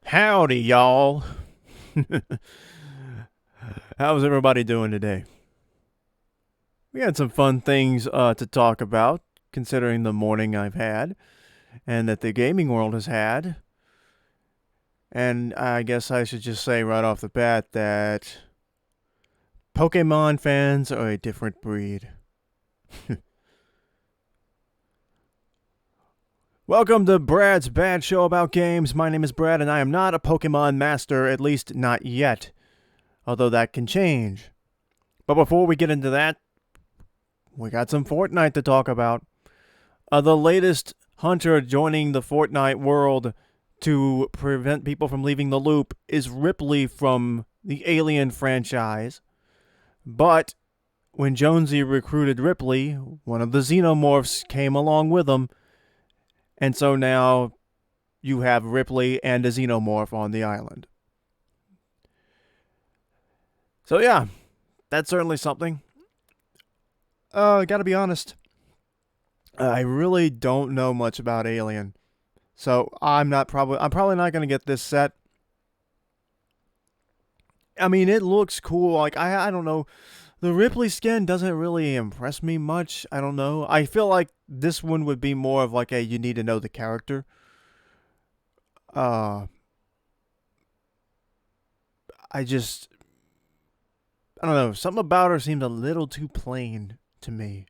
Howdy, y'all. How's everybody doing today? We had some fun things to talk about, considering the morning I've had and that the gaming world has had. And I guess I should just say right off the bat that Pokemon fans are a different breed. Welcome to Brad's Bad Show About Games. My name is Brad, and I am not a Pokemon master, at least not yet. Although that can change. But before we get into that, we got some Fortnite to talk about. The latest hunter joining the Fortnite world to prevent people from leaving the loop is Ripley from the Alien franchise. But when Jonesy recruited Ripley, one of the xenomorphs came along with him. And so now you have Ripley and a xenomorph on the island. So yeah, that's certainly something. Gotta be honest, I really don't know much about Alien. So I'm probably not gonna get this set. I mean, it looks cool. Like I don't know. The Ripley skin doesn't really impress me much. I don't know. I feel like this one would be more of like a you need to know the character. Uh I just I don't know. Something about her seems a little too plain to me.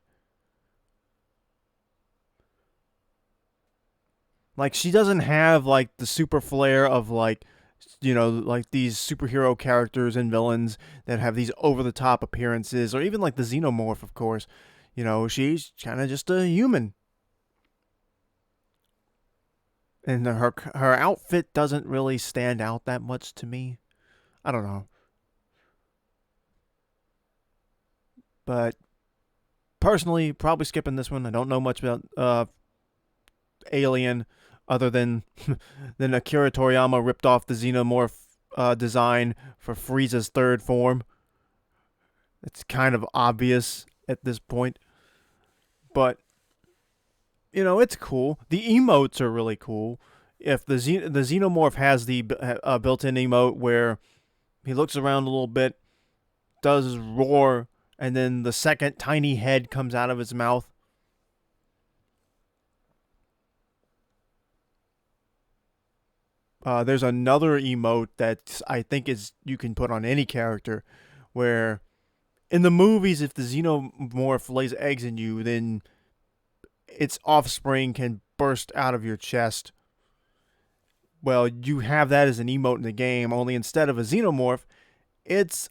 Like she doesn't have like the super flair of like like these superhero characters and villains that have these over the top appearances, or even like the xenomorph, of course. She's kind of just a human. And her outfit doesn't really stand out that much to me. I don't know. But personally, probably skipping this one. I don't know much about Alien other than than Akira Toriyama ripped off the xenomorph design for Frieza's third form. It's kind of obvious at this point, but it's cool. The emotes are really cool. If the xenomorph has the built-in emote where he looks around a little bit, does his roar, and then the second tiny head comes out of his mouth. There's another emote that I think is you can put on any character, where in the movies, if the xenomorph lays eggs in you, then its offspring can burst out of your chest. Well, you have that as an emote in the game, only instead of a xenomorph, it's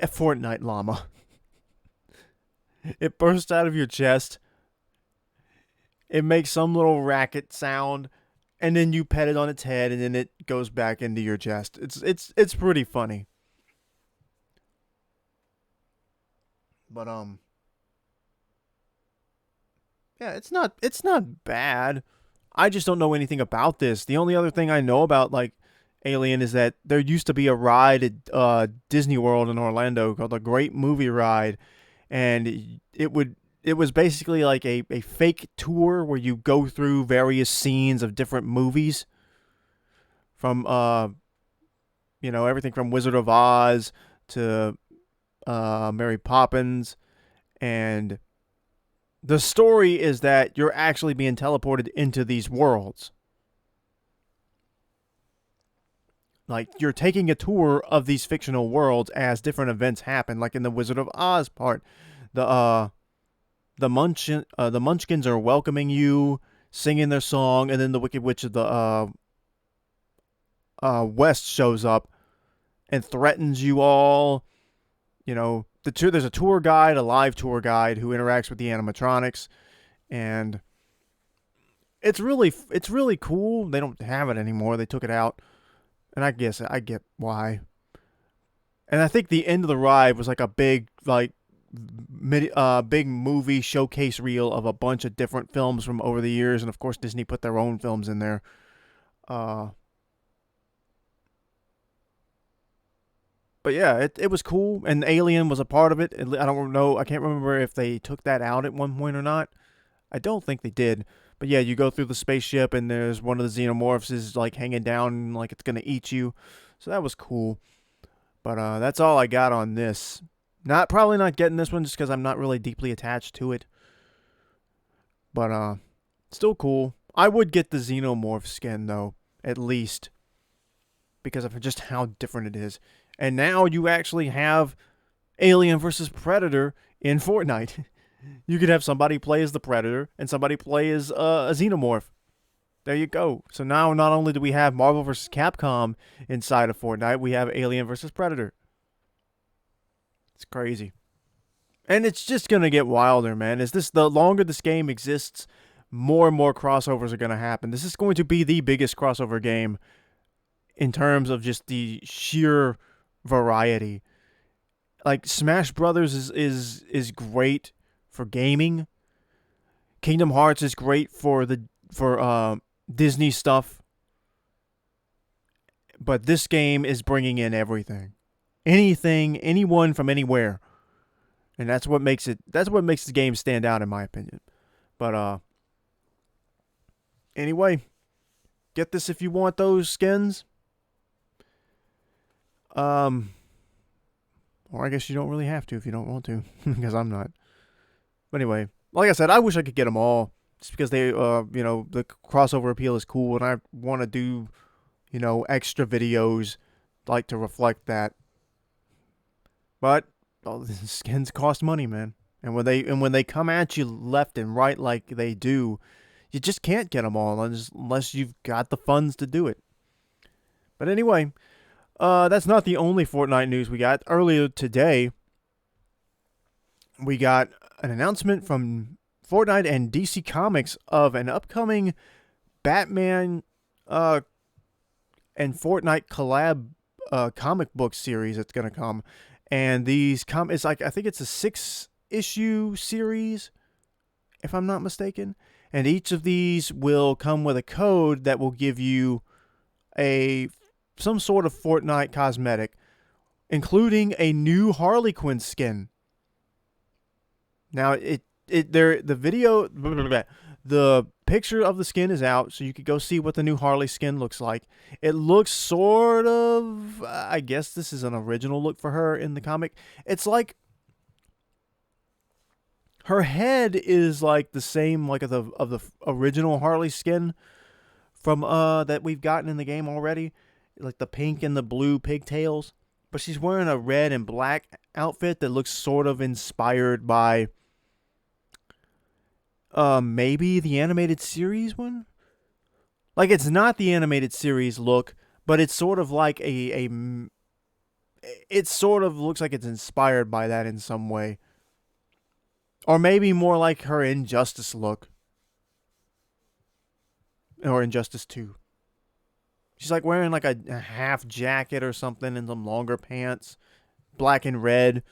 a Fortnite llama. It bursts out of your chest, it makes some little racket sound, and then you pet it on its head, and then it goes back into your chest. It's pretty funny. But yeah, it's not bad. I just don't know anything about this. The only other thing I know about like Alien is that there used to be a ride at Disney World in Orlando called the Great Movie Ride, and it was basically like a fake tour where you go through various scenes of different movies from everything from Wizard of Oz to Mary Poppins, and the story is that you're actually being teleported into these worlds. Like you're taking a tour of these fictional worlds as different events happen. Like in the Wizard of Oz part, the the Munchkins are welcoming you, singing their song, and then the Wicked Witch of the West shows up and threatens you all. There's a tour guide, a live tour guide who interacts with the animatronics, and it's really cool. They don't have it anymore. They took it out, and I guess I get why. And I think the end of the ride was like a big big movie showcase reel of a bunch of different films from over the years, and of course Disney put their own films in there. Uh, but yeah, it was cool, and Alien was a part of it. I don't know. I can't remember if they took that out at one point or not. I don't think they did, But yeah, you go through the spaceship and there's one of the xenomorphs is like hanging down like it's gonna eat you. So that was cool. But that's all I got on this. Probably not getting this one just because I'm not really deeply attached to it. But still cool. I would get the xenomorph skin though, at least, because of just how different it is. And now you actually have Alien versus Predator in Fortnite. You could have somebody play as the Predator and somebody play as a xenomorph. There you go. So now not only do we have Marvel vs. Capcom inside of Fortnite, we have Alien vs. Predator. It's crazy. And it's just going to get wilder, man. The longer this game exists, more and more crossovers are going to happen. This is going to be the biggest crossover game in terms of just the sheer variety. Like Smash Brothers is great for gaming. Kingdom Hearts is great for Disney stuff. But this game is bringing in everything. Anything, anyone from anywhere. And that's what makes the game stand out in my opinion. But anyway, get this if you want those skins. Or I guess you don't really have to if you don't want to, because I'm not. But anyway, like I said, I wish I could get them all, just because they, the crossover appeal is cool, and I want to do, extra videos, like to reflect that. But all the skins cost money, man, and when they come at you left and right like they do, you just can't get them all unless you've got the funds to do it. But anyway. That's not the only Fortnite news we got. Earlier today, we got an announcement from Fortnite and DC Comics of an upcoming Batman and Fortnite collab comic book series that's going to come. And it's like, I think it's a 6-issue series, if I'm not mistaken. And each of these will come with a code that will give you some sort of Fortnite cosmetic, including a new Harley Quinn skin. Now, the picture of the skin is out, so you could go see what the new Harley skin looks like. It looks sort of, I guess this is an original look for her in the comic. It's like her head is like the same like of the original Harley skin from that we've gotten in the game already. Like the pink and the blue pigtails, but she's wearing a red and black outfit that looks sort of inspired by maybe the animated series one. Like it's not the animated series look, but it's sort of like it sort of looks like it's inspired by that in some way. Or maybe more like her Injustice look. Or Injustice 2. She's like wearing like a half jacket or something and some longer pants, black and red.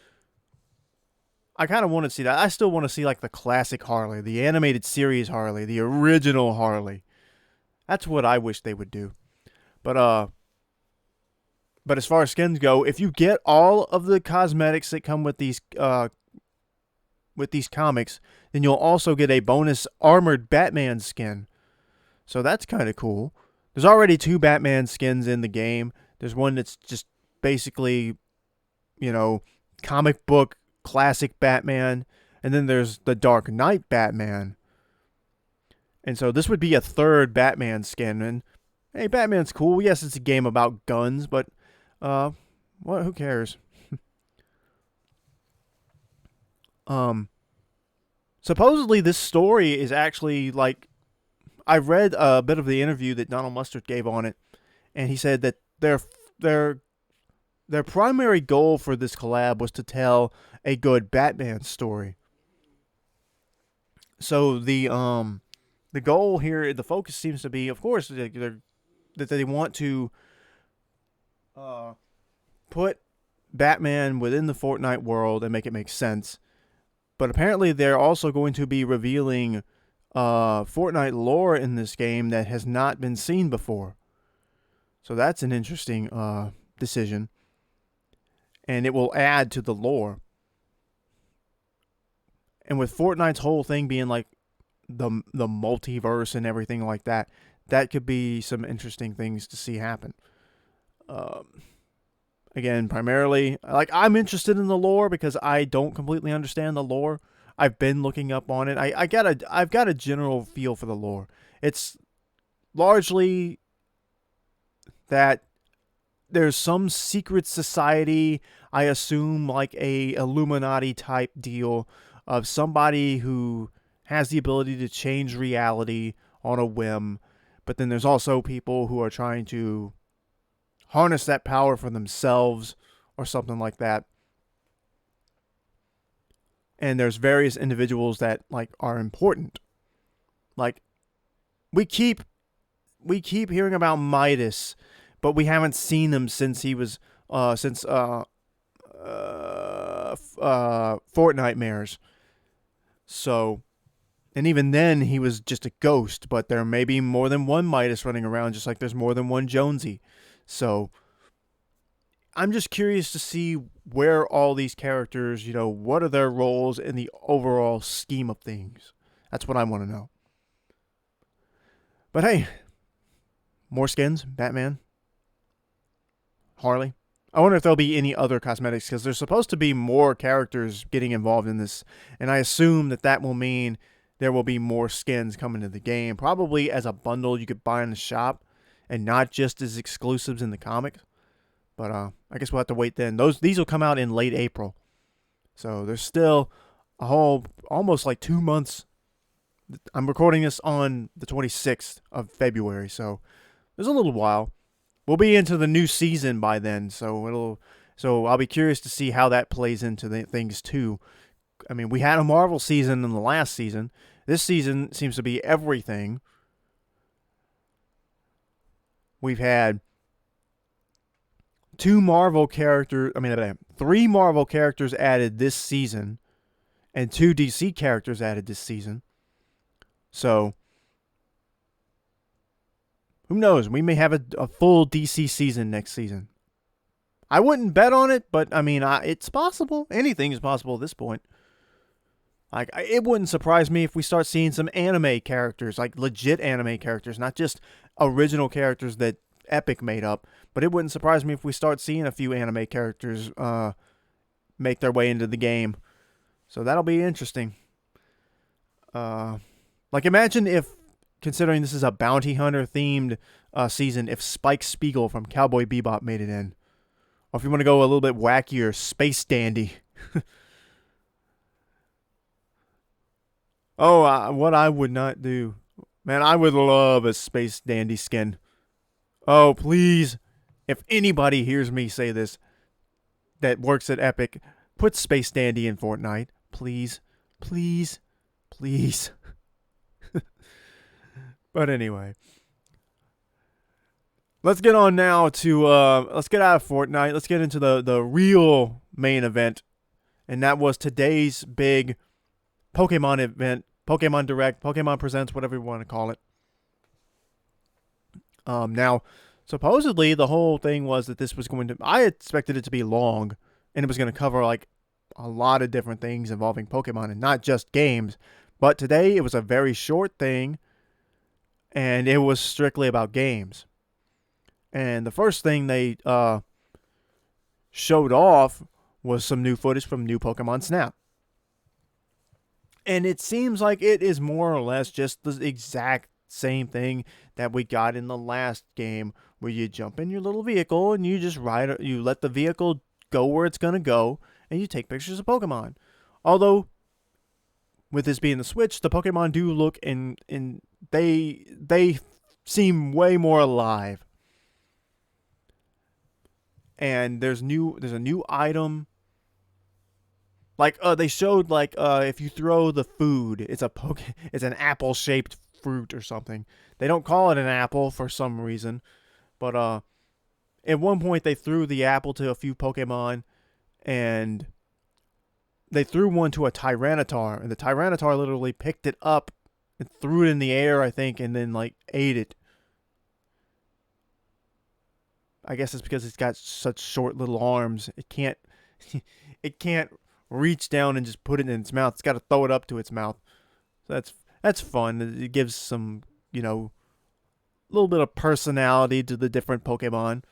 I kind of want to see that. I still want to see like the classic Harley, the animated series Harley, the original Harley. That's what I wish they would do. But as far as skins go, if you get all of the cosmetics that come with these comics, then you'll also get a bonus armored Batman skin. So that's kind of cool. There's already 2 Batman skins in the game. There's one that's just basically, comic book classic Batman. And then there's the Dark Knight Batman. And so this would be a 3rd Batman skin. And, hey, Batman's cool. Yes, it's a game about guns, but, who cares? Supposedly this story is actually like, I read a bit of the interview that Donald Mustard gave on it, and he said that their primary goal for this collab was to tell a good Batman story. So the goal here, the focus seems to be, of course, that they want to put Batman within the Fortnite world and make it make sense. But apparently they're also going to be revealing Fortnite lore in this game that has not been seen before. So that's an interesting decision. And it will add to the lore. And with Fortnite's whole thing being like the multiverse and everything like that. That could be some interesting things to see happen. Um, Again, primarily, like, I'm interested in the lore because I don't completely understand the lore. I've been looking up on it. I've got a general feel for the lore. It's largely that there's some secret society, I assume like a Illuminati type deal, of somebody who has the ability to change reality on a whim, but then there's also people who are trying to harness that power for themselves or something like that. And there's various individuals that like are important. Like, we keep hearing about Midas, but we haven't seen him since he was since Fortnightmares. So, and even then he was just a ghost, but there may be more than one Midas running around, just like there's more than one Jonesy. So I'm just curious to see where all these characters, what are their roles in the overall scheme of things. That's what I want to know. But hey, more skins, Batman, Harley. I wonder if there'll be any other cosmetics, because there's supposed to be more characters getting involved in this, and I assume that will mean there will be more skins coming to the game, probably as a bundle you could buy in the shop, and not just as exclusives in the comics. But I guess we'll have to wait then. These will come out in late April, so there's still a whole almost like 2 months. I'm recording this on the 26th of February, so there's a little while. We'll be into the new season by then, so I'll be curious to see how that plays into the things too. I mean, we had a Marvel season in the last season. This season seems to be everything. We've had 3 Marvel characters added this season, and 2 DC characters added this season. So, who knows? We may have a full DC season next season. I wouldn't bet on it, but I mean, it's possible. Anything is possible at this point. Like, it wouldn't surprise me if we start seeing some anime characters, like legit anime characters, not just original characters that Epic made up. But it wouldn't surprise me if we start seeing a few anime characters make their way into the game. So that'll be interesting. Like, imagine if, considering this is a bounty hunter themed season, if Spike Spiegel from Cowboy Bebop made it in. Or if you want to go a little bit wackier, Space Dandy. Oh, what I would not do. Man, I would love a Space Dandy skin. Oh, please. If anybody hears me say this that works at Epic, put Space Dandy in Fortnite. Please. Please. Please. But anyway. Let's get on now to, let's get out of Fortnite. Let's get into the real main event. And that was today's big Pokemon event. Pokemon Direct, Pokemon Presents, whatever you want to call it. Now, supposedly the whole thing was that this was going to, I expected it to be long, and it was going to cover like a lot of different things involving Pokemon and not just games. But today it was a very short thing, and it was strictly about games. And the first thing they showed off was some new footage from new Pokemon Snap. And it seems like it is more or less just the exact same thing that we got in the last game, where you jump in your little vehicle and you just you let the vehicle go where it's going to go, and you take pictures of Pokemon. Although, with this being the Switch, the Pokemon do look and they seem way more alive. And there's a new item. Like, they showed, like, if you throw the food, it's an apple-shaped fruit or something. They don't call it an apple for some reason. But, at one point, they threw the apple to a few Pokemon, and they threw one to a Tyranitar, and the Tyranitar literally picked it up and threw it in the air, I think, and then, like, ate it. I guess it's because it's got such short little arms. It can't reach down and just put it in its mouth. It's got to throw it up to its mouth. So That's fun. It gives some, little bit of personality to the different Pokemon.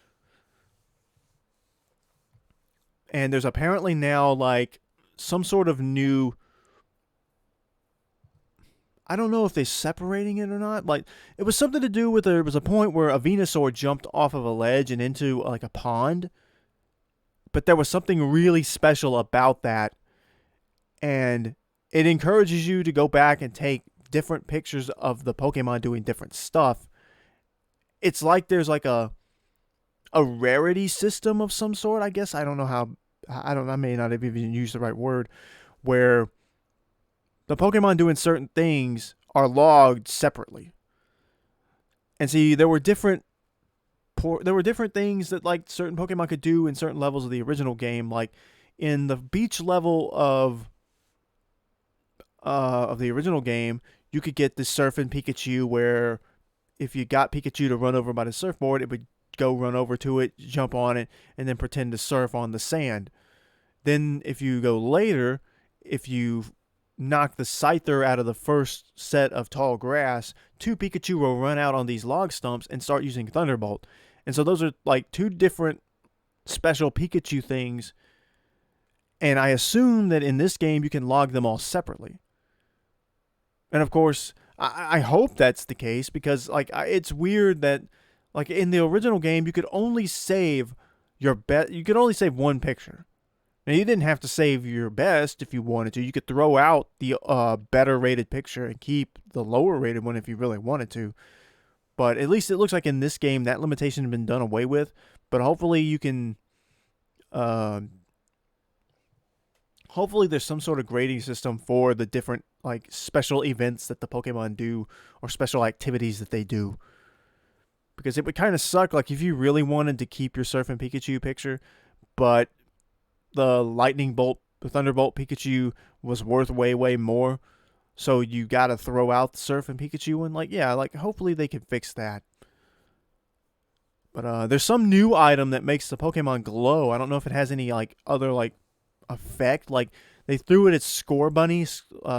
And there's apparently now like some sort of new, I don't know if they're separating it or not. Like, it was something to do with there was a point where a Venusaur jumped off of a ledge and into like a pond, but there was something really special about that, and it encourages you to go back and take different pictures of the Pokemon doing different stuff. It's like there's like a rarity system of some sort, I guess. I don't know how. I may not have even used the right word, where the Pokemon doing certain things are logged separately. And see, there were different things that like certain Pokemon could do in certain levels of the original game. Like in the beach level of the original game, you could get the Surfing Pikachu, where if you got Pikachu to run over by the surfboard, it would go run over to it, jump on it, and then pretend to surf on the sand. Then if you go later, if you knock the Scyther out of the first set of tall grass, two Pikachu will run out on these log stumps and start using Thunderbolt. And so those are like two different special Pikachu things. And I assume that in this game you can log them all separately. And of course, I hope that's the case, because like it's weird that like in the original game you could only save you could only save one picture. Now, you didn't have to save your best if you wanted to. You could throw out the better rated picture and keep the lower rated one if you really wanted to. But at least it looks like in this game that limitation has been done away with. But hopefully you can. Hopefully there's some sort of grading system for the different like special events that the Pokemon do, or special activities that they do. Because it would kind of suck like if you really wanted to keep your Surfing Pikachu picture, but the Thunderbolt Pikachu was worth way, way more. So you got to throw out the Surfing Pikachu, and hopefully they can fix that. But there's some new item that makes the Pokemon glow. I don't know if it has any like other like effect. Like they threw it at Score Bunny.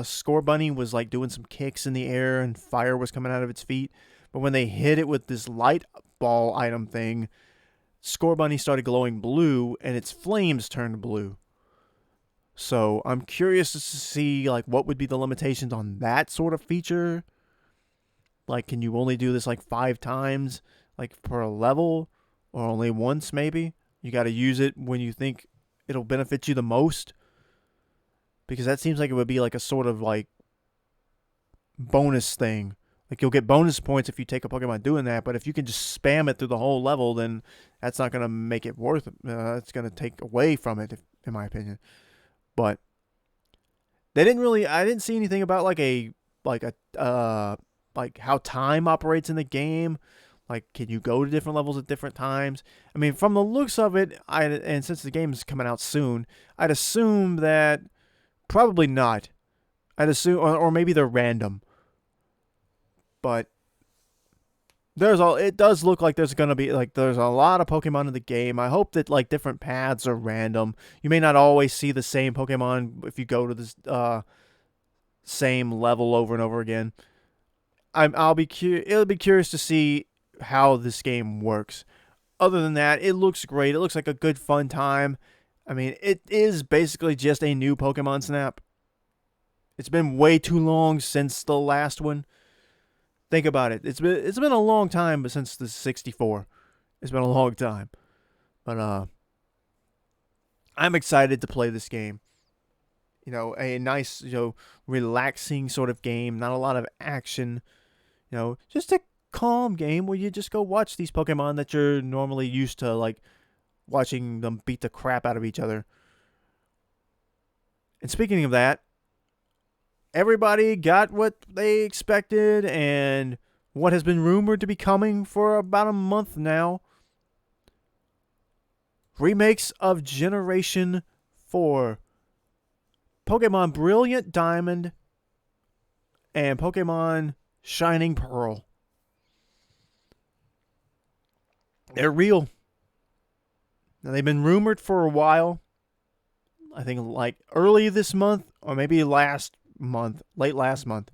Score Bunny was like doing some kicks in the air and fire was coming out of its feet. But when they hit it with this light ball item thing, Score Bunny started glowing blue and its flames turned blue. So I'm curious to see like what would be the limitations on that sort of feature. Like, can you only do this like 5 times, like per level, or only once maybe? You got to use it when you think it'll benefit you the most, because that seems like it would be like a sort of like bonus thing. Like you'll get bonus points if you take a Pokemon doing that, but if you can just spam it through the whole level, then that's not going to make it worth it. It's going to take away from it, in my opinion. But I didn't see anything about like how time operates in the game. Like, can you go to different levels at different times? I mean, from the looks of it, and since the game is coming out soon, I'd assume that probably not. I'd assume, or maybe they're random. But it does look like there's going to be like there's a lot of Pokemon in the game. I hope that like different paths are random. You may not always see the same Pokemon if you go to this same level over and over again. It'll be curious to see how this game works. Other than that, it looks great. It looks like a good fun time. I mean, it is basically just a new Pokemon Snap. It's been way too long since the last one. Think about it. It's been a long time, but since the 64, it's been a long time. But I'm excited to play this game. A nice, relaxing sort of game. Not a lot of action. Just a calm game where you just go watch these Pokemon that you're normally used to, like watching them beat the crap out of each other. And speaking of that, everybody got what they expected and what has been rumored to be coming for about a month now. Remakes of Generation 4. Pokemon Brilliant Diamond and Pokemon Shining Pearl. They're real. Now, they've been rumored for a while. I think like early this month or maybe late last month.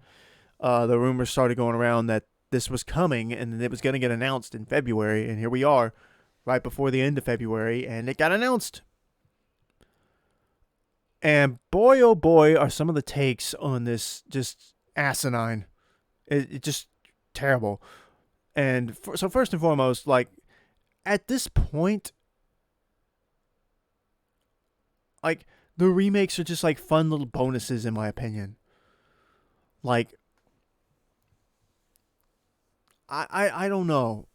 the rumors started going around that this was coming and it was going to get announced in February, and here we are, right before the end of February, and it got announced. And boy, oh boy, are some of the takes on this just asinine. It just terrible. And so first and foremost, like, at this point, like, the remakes are just like fun little bonuses in my opinion. Like, I don't know.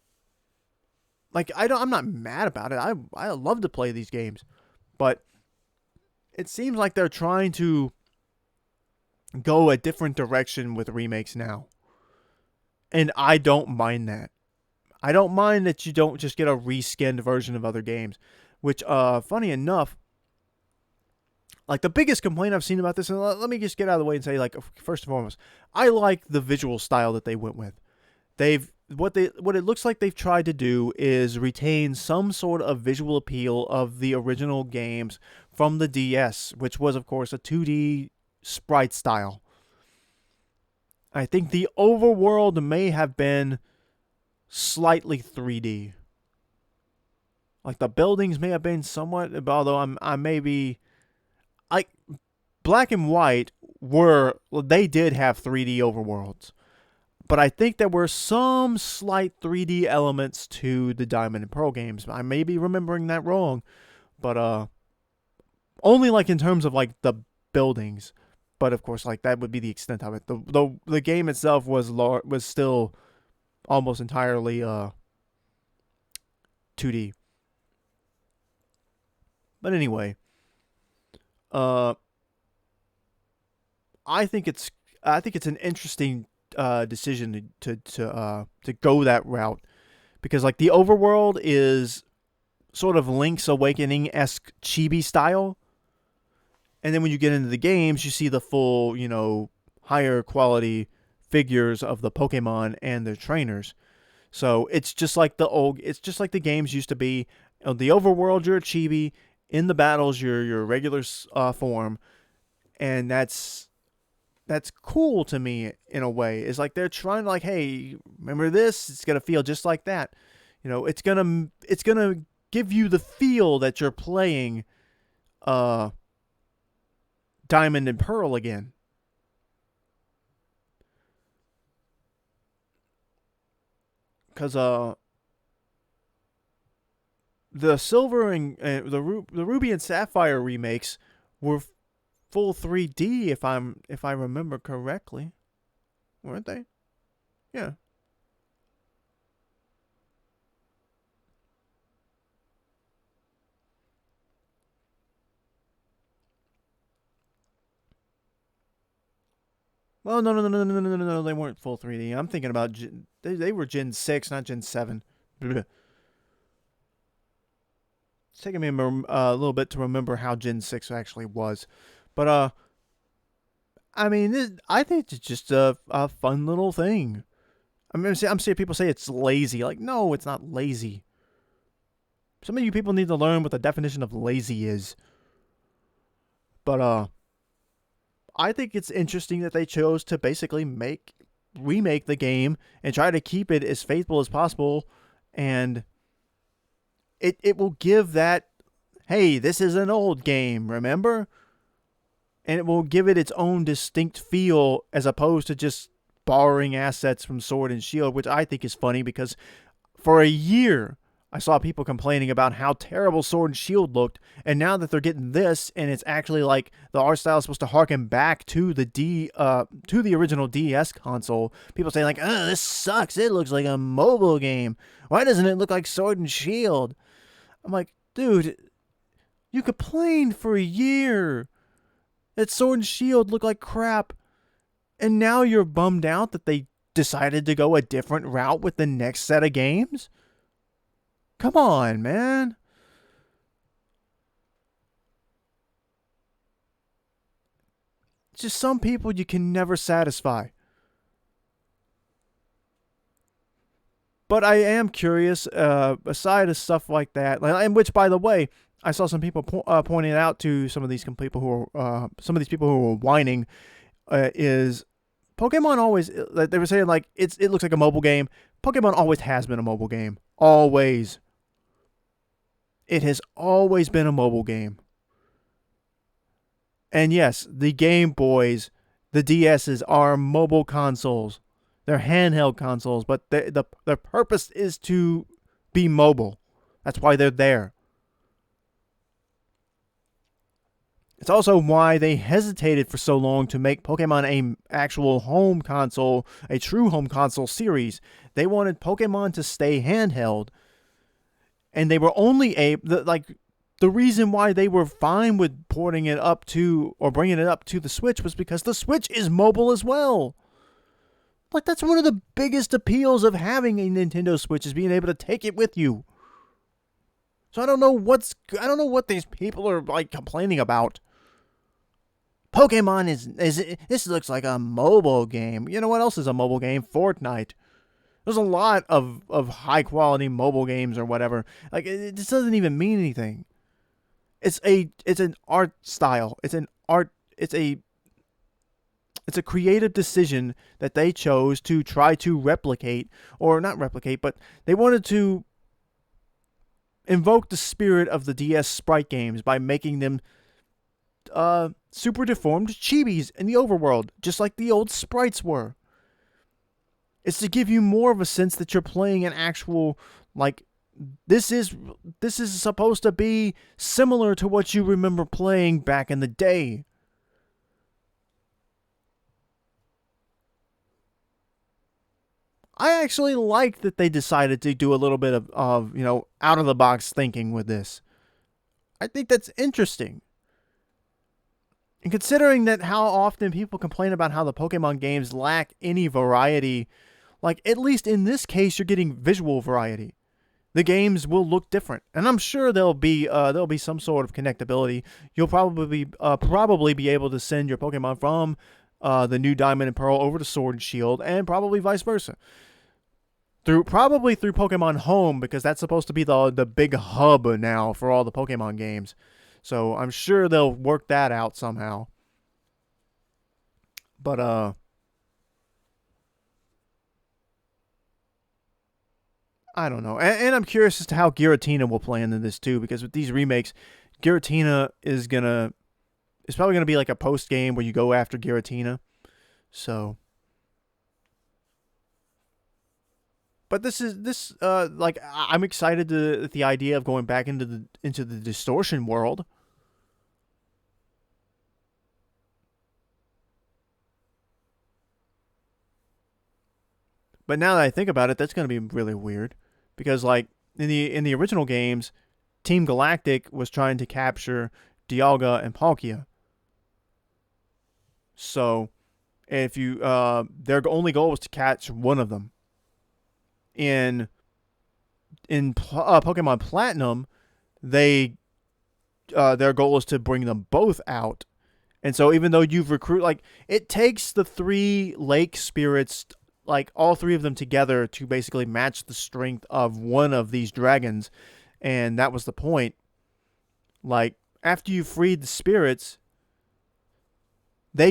Like, I'm not mad about it. I love to play these games, but it seems like they're trying to go a different direction with remakes now. And I don't mind that. I don't mind that you don't just get a reskinned version of other games. Which, funny enough, like, the biggest complaint I've seen about this, and let me just get out of the way and say, like, first and foremost, I like the visual style that they went with. What it looks like they've tried to do is retain some sort of visual appeal of the original games from the DS, which was, of course, a 2D sprite style. I think the overworld may have been slightly 3D. Like, the buildings may have been somewhat, although I may be, like, Black and White they did have 3D overworlds. But I think there were some slight 3D elements to the Diamond and Pearl games. I may be remembering that wrong, but only like in terms of like the buildings. But of course, like, that would be the extent of it. The game itself was still almost entirely 2D. But anyway, I think it's an interesting decision to go that route, because like the overworld is sort of Link's Awakening-esque chibi style, and then when you get into the games, you see the full, higher quality figures of the Pokemon and their trainers. So it's just like the games used to be. The overworld, you're a chibi. In the battles, you're your regular form, and that's cool to me in a way. It's like they're trying to, like, hey, remember this? It's gonna feel just like that. It's gonna give you the feel that you're playing Diamond and Pearl again. Because the Silver and the Ruby and Sapphire remakes were full 3D, if I remember correctly, weren't they? Yeah. Well, no, they weren't full 3D. I'm thinking about they were Gen 6, not Gen 7. It's taking me a little bit to remember how Gen 6 actually was. But, I mean, I think it's just a fun little thing. I'm seeing people say it's lazy. Like, no, it's not lazy. Some of you people need to learn what the definition of lazy is. But, I think it's interesting that they chose to basically remake the game and try to keep it as faithful as possible. And it will give that, hey, this is an old game, remember? And it will give it its own distinct feel, as opposed to just borrowing assets from Sword and Shield, which I think is funny, because for a year I saw people complaining about how terrible Sword and Shield looked, and now that they're getting this, and it's actually like the art style is supposed to harken back to the original DS console, people say like, "Oh, this sucks. It looks like a mobile game. Why doesn't it look like Sword and Shield?" I'm like, dude, you complained for a year that Sword and Shield look like crap, and now you're bummed out that they decided to go a different route with the next set of games? Come on, man. It's just some people you can never satisfy. But I am curious, aside of stuff like that, and which, by the way, I saw some people pointing out to some of these people who were whining, is Pokemon always, like they were saying, like it looks like a mobile game. Pokemon always has been a mobile game. Always. It has always been a mobile game. And yes, the Game Boys, the DSs are mobile consoles. They're handheld consoles, but their purpose is to be mobile. That's why they're there. It's also why they hesitated for so long to make Pokemon a actual home console, a true home console series. They wanted Pokemon to stay handheld, and they were only the reason why they were fine with porting it up to or bringing it up to the Switch was because the Switch is mobile as well. Like, that's one of the biggest appeals of having a Nintendo Switch, is being able to take it with you. So I don't know what these people are like complaining about. Pokemon this looks like a mobile game. You know what else is a mobile game? Fortnite. There's a lot of high quality mobile games or whatever. Like, it just doesn't even mean anything. It's an art style. It's a creative decision that they chose to try to replicate, or not replicate, but they wanted to invoke the spirit of the DS sprite games by making them super deformed chibis in the overworld, just like the old sprites were. It's to give you more of a sense that you're playing an actual, like, this is supposed to be similar to what you remember playing back in the day. I actually like that they decided to do a little bit of out of the box thinking with this. I think that's interesting. And considering that how often people complain about how the Pokemon games lack any variety, like, at least in this case you're getting visual variety. The games will look different, and I'm sure there'll be some sort of connectability. You'll probably be able to send your Pokemon from the new Diamond and Pearl over to Sword and Shield, and probably vice versa. Through Pokemon Home, because that's supposed to be the big hub now for all the Pokemon games. So I'm sure they'll work that out somehow. But I don't know. And I'm curious as to how Giratina will play into this too, because with these remakes, Giratina is probably gonna be like a post game where you go after Giratina. So, but I'm excited at the idea of going back into the distortion world. But now that I think about it, that's going to be really weird, because like in the original games, Team Galactic was trying to capture Dialga and Palkia. So if you their only goal was to catch one of them. In Pokemon Platinum, their goal is to bring them both out. And so even though you've like, it takes the 3 lake spirits, like all 3 of them together, to basically match the strength of one of these dragons. And that was the point. Like, after you freed the spirits, they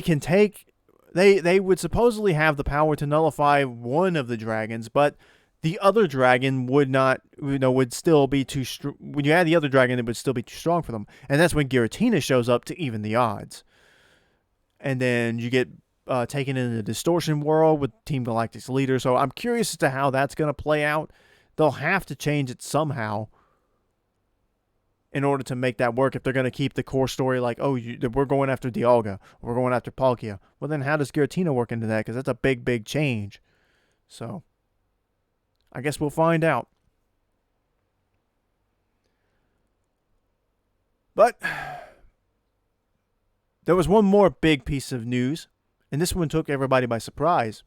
would supposedly have the power to nullify one of the dragons, but the other dragon would not, would still be too strong. When you add the other dragon, it would still be too strong for them. And that's when Giratina shows up to even the odds. And then you get taken into the distortion world with Team Galactic's leader. So I'm curious as to how that's going to play out. They'll have to change it somehow in order to make that work, if they're going to keep the core story like, oh, we're going after Dialga, we're going after Palkia. Well, then how does Giratina work into that? Because that's a big, big change. So I guess we'll find out. But there was one more big piece of news, and this one took everybody by surprise.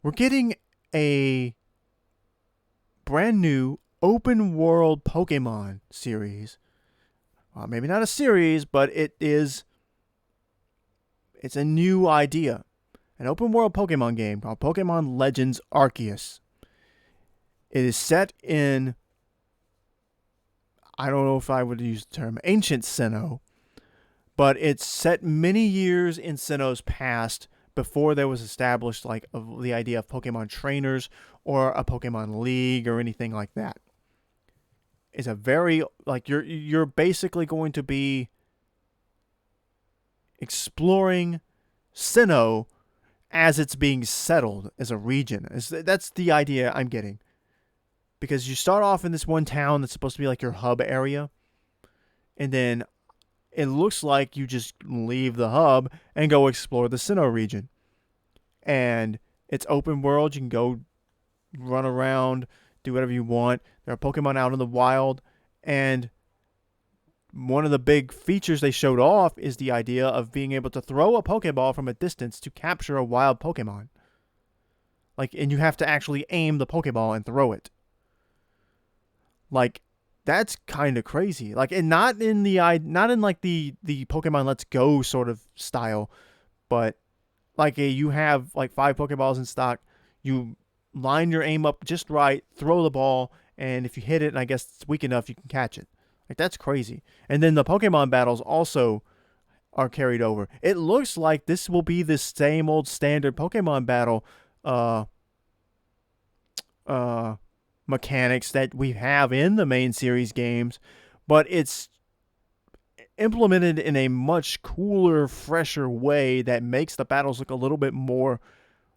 We're getting a brand new open world Pokemon series. Well, maybe not a series, but it's a new idea. An open world Pokemon game called Pokemon Legends Arceus. It is set in, I don't know if I would use the term ancient Sinnoh, but it's set many years in Sinnoh's past before there was established like the idea of Pokemon trainers or a Pokemon league or anything like that. It's a very like you're basically going to be exploring Sinnoh as it's being settled as a region. That's the idea I'm getting. Because you start off in this one town that's supposed to be like your hub area, and then it looks like you just leave the hub and go explore the Sinnoh region. And it's open world. You can go run around, do whatever you want. There are Pokemon out in the wild. And one of the big features they showed off is the idea of being able to throw a Pokeball from a distance to capture a wild Pokemon. Like, and you have to actually aim the Pokeball and throw it. Like, that's kind of crazy. Like, and not in like the Pokemon Let's Go sort of style, but like you have like 5 Pokeballs in stock. You line your aim up just right, throw the ball, and if you hit it, and I guess it's weak enough, you can catch it. Like, that's crazy. And then the Pokemon battles also are carried over. It looks like this will be the same old standard Pokemon battle mechanics that we have in the main series games, but it's implemented in a much cooler, fresher way that makes the battles look a little bit more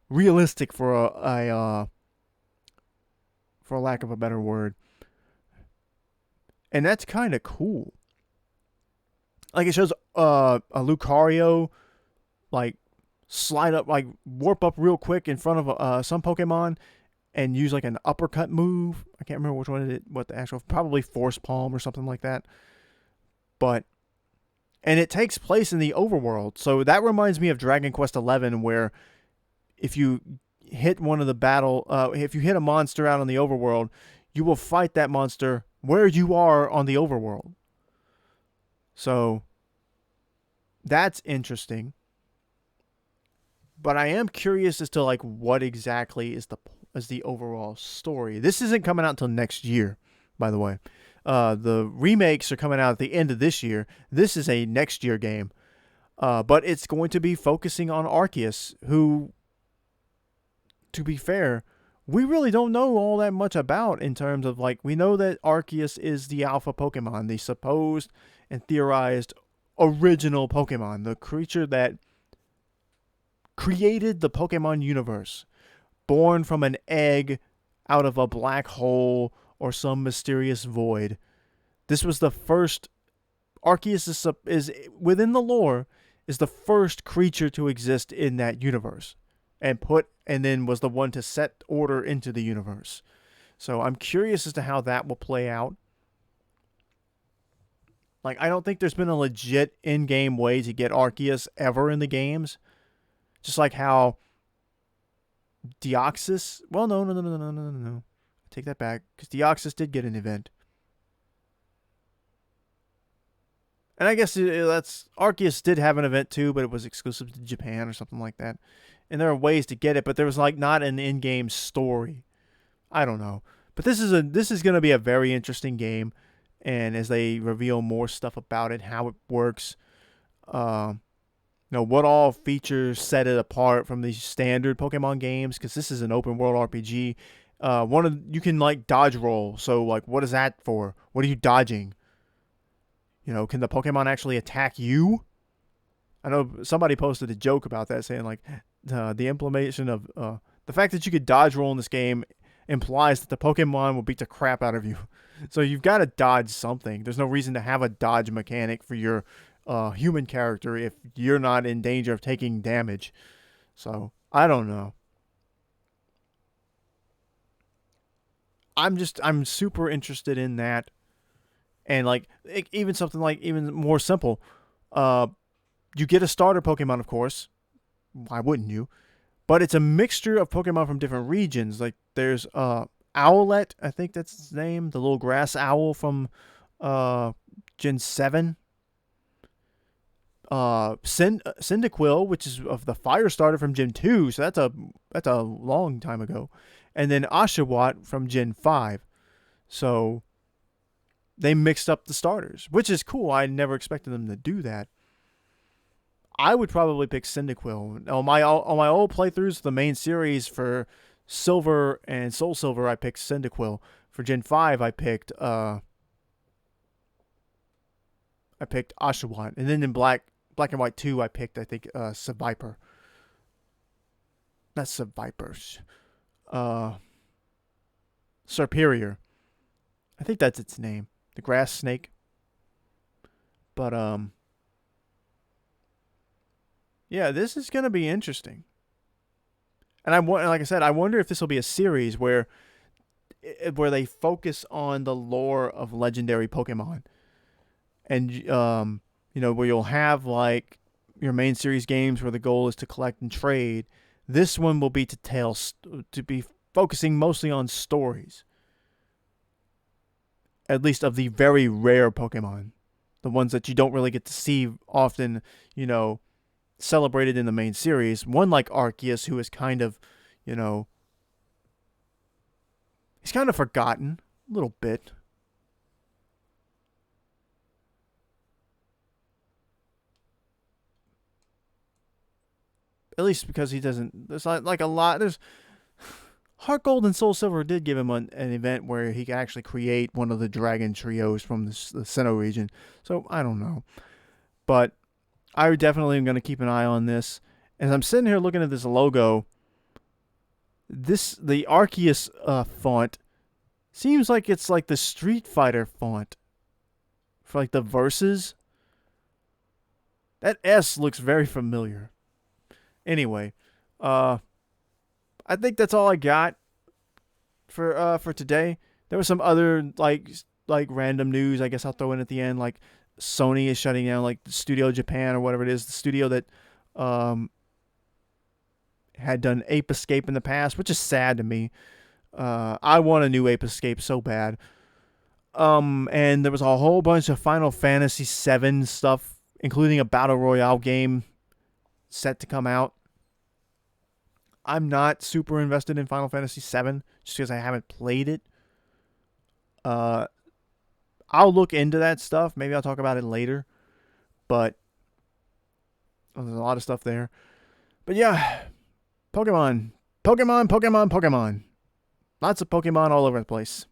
realistic, for lack of a better word. And that's kind of cool. Like, it shows a Lucario like slide up, like warp up real quick in front of some Pokemon and use like an uppercut move. I can't remember which one it, what the actual, probably Force Palm or something like that. And it takes place in the overworld. So that reminds me of Dragon Quest XI, where if you hit one of the if you hit a monster out on the overworld, you will fight that monster where you are on the overworld. So that's interesting. But I am curious as to like what exactly is the overall story. This isn't coming out until next year, by the way. The remakes are coming out at the end of this year. This is a next year game. But it's going to be focusing on Arceus, who, to be fair, we really don't know all that much about, in terms of like, we know that Arceus is the alpha Pokemon, the supposed and theorized original Pokemon, the creature that created the Pokemon universe, born from an egg out of a black hole or some mysterious void. This was the first. Arceus is within the lore, is the first creature to exist in that universe, and then was the one to set order into the universe. So I'm curious as to how that will play out. Like, I don't think there's been a legit in-game way to get Arceus ever in the games. Just like how Deoxys... Well, no. I take that back, because Deoxys did get an event. And I guess that's... Arceus did have an event too, but it was exclusive to Japan or something like that. And there are ways to get it, but there was like not an in-game story. I don't know. But this is going to be a very interesting game. And as they reveal more stuff about it, how it works, what all features set it apart from the standard Pokemon games, because this is an open world RPG. You can like dodge roll. So like, what is that for? What are you dodging? Can the Pokemon actually attack you? I know somebody posted a joke about that, saying like the implementation of the fact that you could dodge roll in this game implies that the Pokemon will beat the crap out of you. So you've got to dodge something. There's no reason to have a dodge mechanic for your human character if you're not in danger of taking damage. So I don't know. I'm super interested in that. And like, even something like even more simple, you get a starter Pokemon, of course. Why wouldn't you? But it's a mixture of Pokemon from different regions. Like, there's Owlette, I think that's its name, the little grass owl from Gen 7. Cyndaquil, which is of the fire starter from Gen 2, so that's a long time ago. And then Oshawott from Gen 5. So they mixed up the starters, which is cool. I never expected them to do that. I would probably pick Cyndaquil. On my old playthroughs, the main series for Silver and Soul Silver, I picked Cyndaquil. For Gen 5, I picked Oshawott. And then in Black and White 2, I picked, I think, Seviper. Not Sevipers. Superior. I think that's its name. The grass snake. But, yeah, this is going to be interesting. And like I said, I wonder if this will be a series where they focus on the lore of legendary Pokemon. And, where you'll have, like, your main series games where the goal is to collect and trade. This one will be to be focusing mostly on stories. At least of the very rare Pokemon. The ones that you don't really get to see often, celebrated in the main series. One like Arceus, who is kind of, he's kind of forgotten a little bit. At least because he doesn't. There's like a lot. There's Heart Gold and Soul Silver did give him an event where he could actually create one of the dragon trios from the Sinnoh region. So I don't know, but I definitely am going to keep an eye on this. As I'm sitting here looking at this logo, the Arceus font seems like it's like the Street Fighter font for like the verses. That S looks very familiar. Anyway, I think that's all I got for today. There was some other like random news I guess I'll throw in at the end, like Sony is shutting down like Studio Japan or whatever it is, the studio that had done Ape Escape in the past, which is sad to me. I want a new Ape Escape so bad. And there was a whole bunch of Final Fantasy VII stuff, including a Battle Royale game set to come out. I'm not super invested in Final Fantasy VII just because I haven't played it. I'll look into that stuff. Maybe I'll talk about it later. But there's a lot of stuff there. But yeah, Pokemon. Lots of Pokemon all over the place.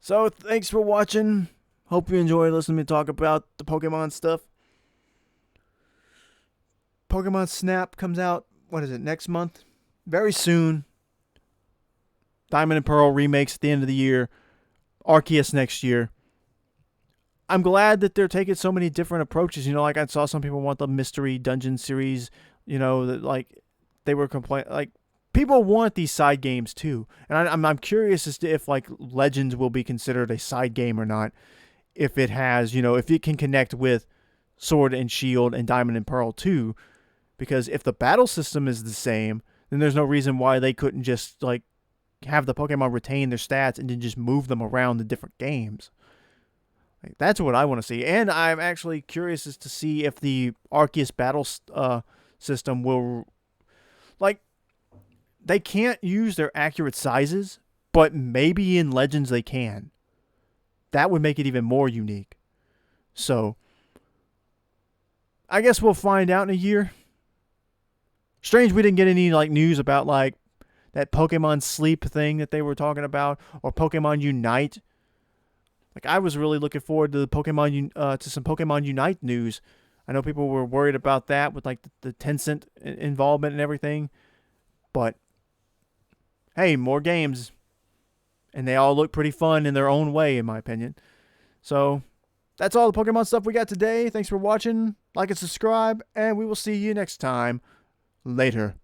So thanks for watching. Hope you enjoyed listening to me talk about the Pokemon stuff. Pokemon Snap comes out, next month? Very soon. Diamond and Pearl remakes at the end of the year. Arceus next year. I'm glad that they're taking so many different approaches. Like I saw some people want the mystery dungeon series, that like they were complaining. Like people want these side games too. And I'm curious as to if like Legends will be considered a side game or not. If it has, if it can connect with Sword and Shield and Diamond and Pearl too. Because if the battle system is the same, then there's no reason why they couldn't just like have the Pokemon retain their stats and then just move them around the different games. Like, that's what I want to see. And I'm actually curious as to see if the Arceus battle system will... Like, they can't use their accurate sizes, but maybe in Legends they can. That would make it even more unique. So, I guess we'll find out in a year. Strange we didn't get any like news about like that Pokemon Sleep thing that they were talking about, or Pokemon Unite. Like I was really looking forward to the some Pokemon Unite news. I know people were worried about that with like the Tencent involvement and everything, but hey, more games, and they all look pretty fun in their own way, in my opinion. So that's all the Pokemon stuff we got today. Thanks for watching. Like and subscribe, and we will see you next time. Later.